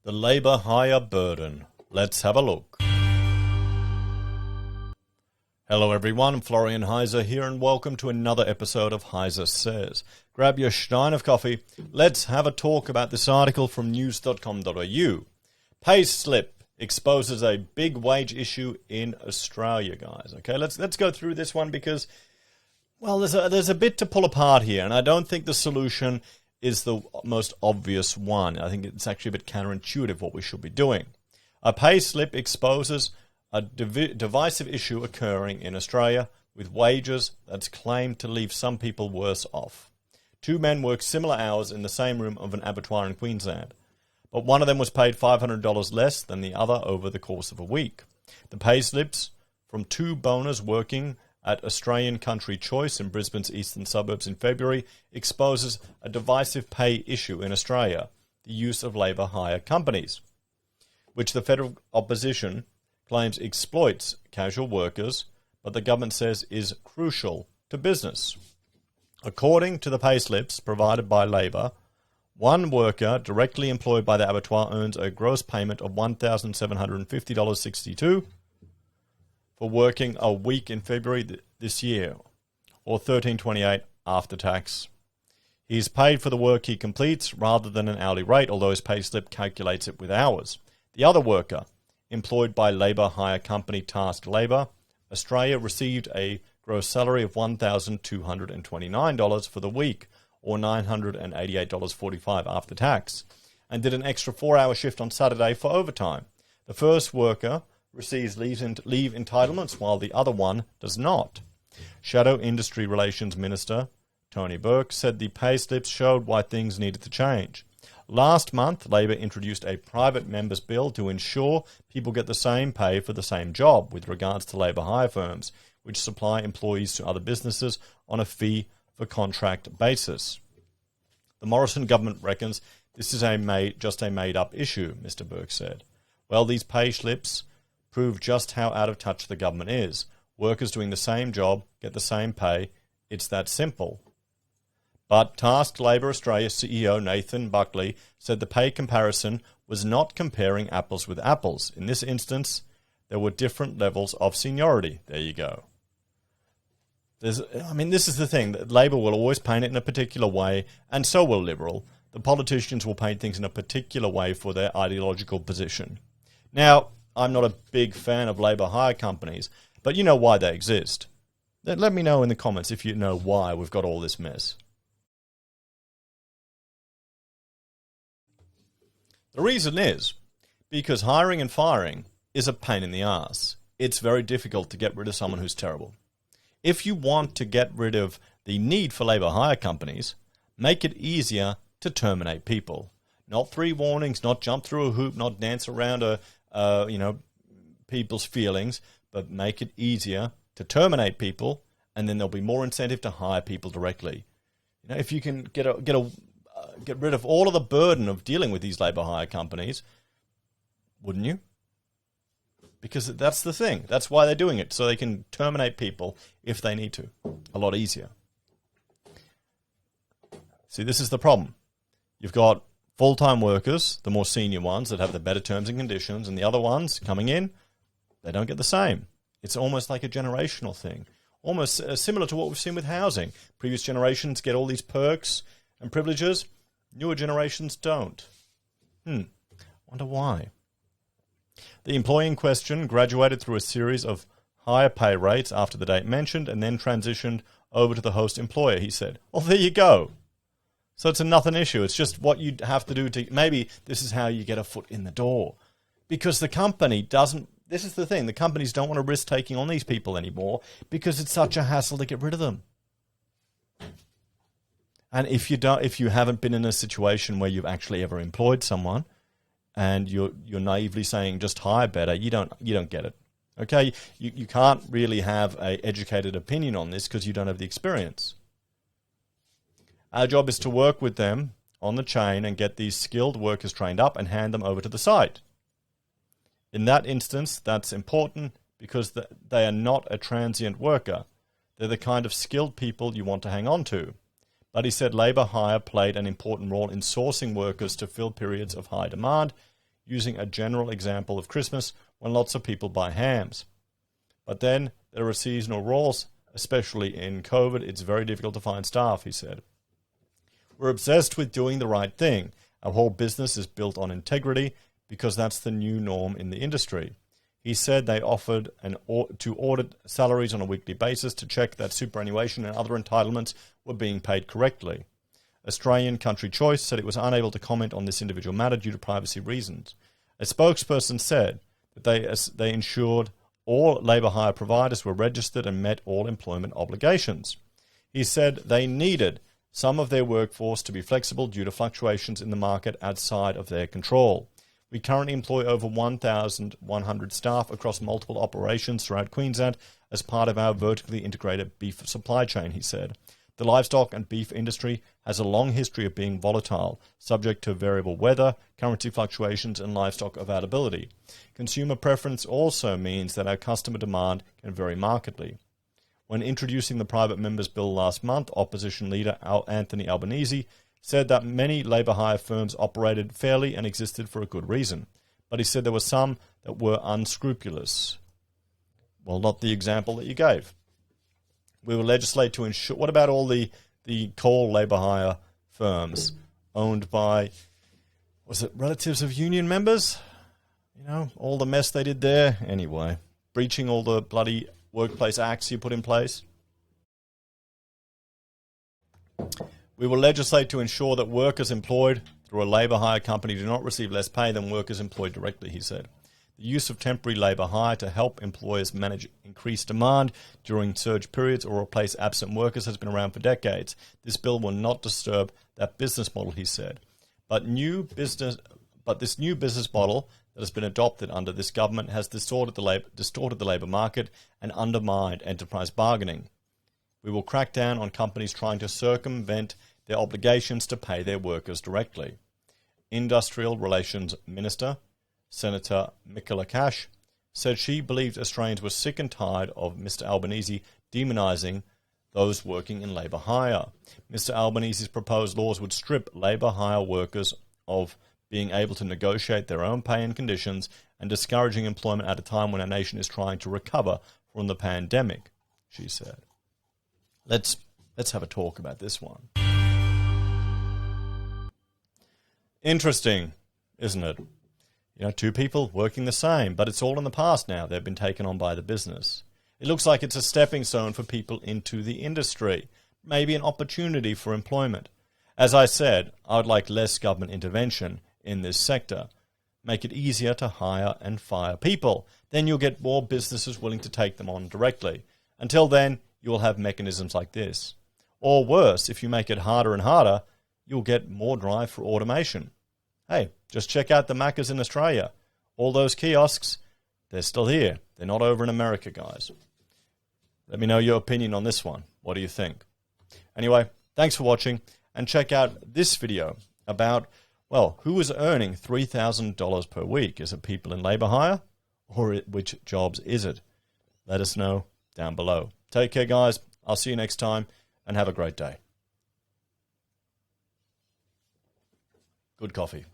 The labour hire burden. Let's have a look. Hello everyone, Florian.Heise here and welcome to another episode of HeiseSays. Grab your stein of coffee. Let's have a talk about this article from news.com.au. Pay slip exposes a big wage issue in Australia, guys. Okay, let's go through this one because, well, there's a bit to pull apart here, and I don't think the solution is the most obvious one. I think it's actually a bit counterintuitive what we should be doing. A pay slip exposes a divisive issue occurring in Australia with wages that's claimed to leave some people worse off. Two men worked similar hours in the same room of an abattoir in Queensland, but one of them was paid $500 less than the other over the course of a week. The pay slips from two boners working at Australian Country Choice in Brisbane's eastern suburbs in February exposes a divisive pay issue in Australia, the use of labour hire companies, which the federal opposition claims exploits casual workers, but the government says is crucial to business. According to the pay slips provided by Labor, one worker directly employed by the abattoir earns a gross payment of $1,750.62 for working a week in February this year, or $1,328 after tax. He is paid for the work he completes rather than an hourly rate, although his pay slip calculates it with hours. The other worker, employed by labour hire company Task Labour Australia, received a gross salary of $1,229 for the week, or $988.45 after tax, and did an extra 4-hour shift on Saturday for overtime. The first worker receives leave entitlements while the other one does not. Shadow Industry Relations Minister Tony Burke said the pay slips showed why things needed to change. Last month, Labor introduced a private members' bill to ensure people get the same pay for the same job with regards to labour hire firms, which supply employees to other businesses on a fee-for-contract basis. The Morrison government reckons this is just a made-up issue, Mr. Burke said. Well, these pay slips prove just how out of touch the government is. Workers doing the same job get the same pay. It's that simple. But Task Labour Australia CEO Nathan Buckley said the pay comparison was not comparing apples with apples. In this instance, there were different levels of seniority. There you go. This is the thing, that Labor will always paint it in a particular way, and so will Liberal. The politicians will paint things in a particular way for their ideological position. Now, I'm not a big fan of labour hire companies, but you know why they exist. Let me know in the comments if you know why we've got all this mess. The reason is because hiring and firing is a pain in the ass. It's very difficult to get rid of someone who's terrible. If you want to get rid of the need for labour hire companies, make it easier to terminate people. Not 3 warnings, not jump through a hoop, not dance around people's feelings, but make it easier to terminate people, and then there'll be more incentive to hire people directly. If you can get rid of all of the burden of dealing with these labour hire companies, wouldn't you? Because that's the thing. That's why they're doing it, so they can terminate people if they need to. A lot easier. See, this is the problem. You've got full-time workers, the more senior ones that have the better terms and conditions, and the other ones coming in, they don't get the same. It's almost like a generational thing. Almost similar to what we've seen with housing. Previous generations get all these perks and privileges. Newer generations don't. Wonder why. The employee in question graduated through a series of higher pay rates after the date mentioned and then transitioned over to the host employer, he said. Well, there you go. So it's a nothing issue. It's just what you have to do to... Maybe this is how you get a foot in the door. Because the company doesn't... This is the thing. The companies don't want to risk taking on these people anymore because it's such a hassle to get rid of them. And if you haven't been in a situation where you've actually ever employed someone and you're naively saying just hire better, you don't get it. Okay? You can't really have an educated opinion on this because you don't have the experience. Our job is to work with them on the chain and get these skilled workers trained up and hand them over to the site. In that instance, that's important because they are not a transient worker. They're the kind of skilled people you want to hang on to. But he said labour hire played an important role in sourcing workers to fill periods of high demand using a general example of Christmas when lots of people buy hams. But then there are seasonal roles, especially in COVID. It's very difficult to find staff, he said. We're obsessed with doing the right thing. Our whole business is built on integrity because that's the new norm in the industry. He said they offered to audit salaries on a weekly basis to check that superannuation and other entitlements were being paid correctly. Australian Country Choice said it was unable to comment on this individual matter due to privacy reasons. A spokesperson said that they ensured all labour hire providers were registered and met all employment obligations. He said they needed some of their workforce to be flexible due to fluctuations in the market outside of their control. We currently employ over 1,100 staff across multiple operations throughout Queensland as part of our vertically integrated beef supply chain, he said. The livestock and beef industry has a long history of being volatile, subject to variable weather, currency fluctuations, and livestock availability. Consumer preference also means that our customer demand can vary markedly. When introducing the private members bill last month, opposition leader Anthony Albanese said that many labour hire firms operated fairly and existed for a good reason. But he said there were some that were unscrupulous. Well, not the example that you gave. We will legislate to ensure... What about all the coal labour hire firms owned by, was it relatives of union members? You know, all the mess they did there. Anyway, breaching all the bloody workplace acts you put in place. We will legislate to ensure that workers employed through a labour hire company do not receive less pay than workers employed directly, he said. The use of temporary labour hire to help employers manage increased demand during surge periods or replace absent workers has been around for decades. This bill will not disturb that business model, he said. But this new business model that has been adopted under this government has distorted the labour market and undermined enterprise bargaining. We will crack down on companies trying to circumvent their obligations to pay their workers directly. Industrial Relations Minister Senator Michaela Cash said she believed Australians were sick and tired of Mr Albanese demonising those working in labour hire. Mr Albanese's proposed laws would strip labour hire workers of being able to negotiate their own pay and conditions and discouraging employment at a time when our nation is trying to recover from the pandemic, she said. Let's have a talk about this one. Interesting, isn't it? You know, two people working the same, but it's all in the past now. They've been taken on by the business. It looks like it's a stepping stone for people into the industry, maybe an opportunity for employment. As I said, I would like less government intervention in this sector. Make it easier to hire and fire people. Then you'll get more businesses willing to take them on directly. Until then, you will have mechanisms like this. Or worse, if you make it harder and harder, you'll get more drive for automation. Hey, just check out the Maccas in Australia. All those kiosks, they're still here. They're not over in America, guys. Let me know your opinion on this one. What do you think? Anyway, thanks for watching, and check out this video about, well, who is earning $3,000 per week? Is it people in labour hire, or which jobs is it? Let us know down below. Take care, guys. I'll see you next time, and have a great day. Good coffee.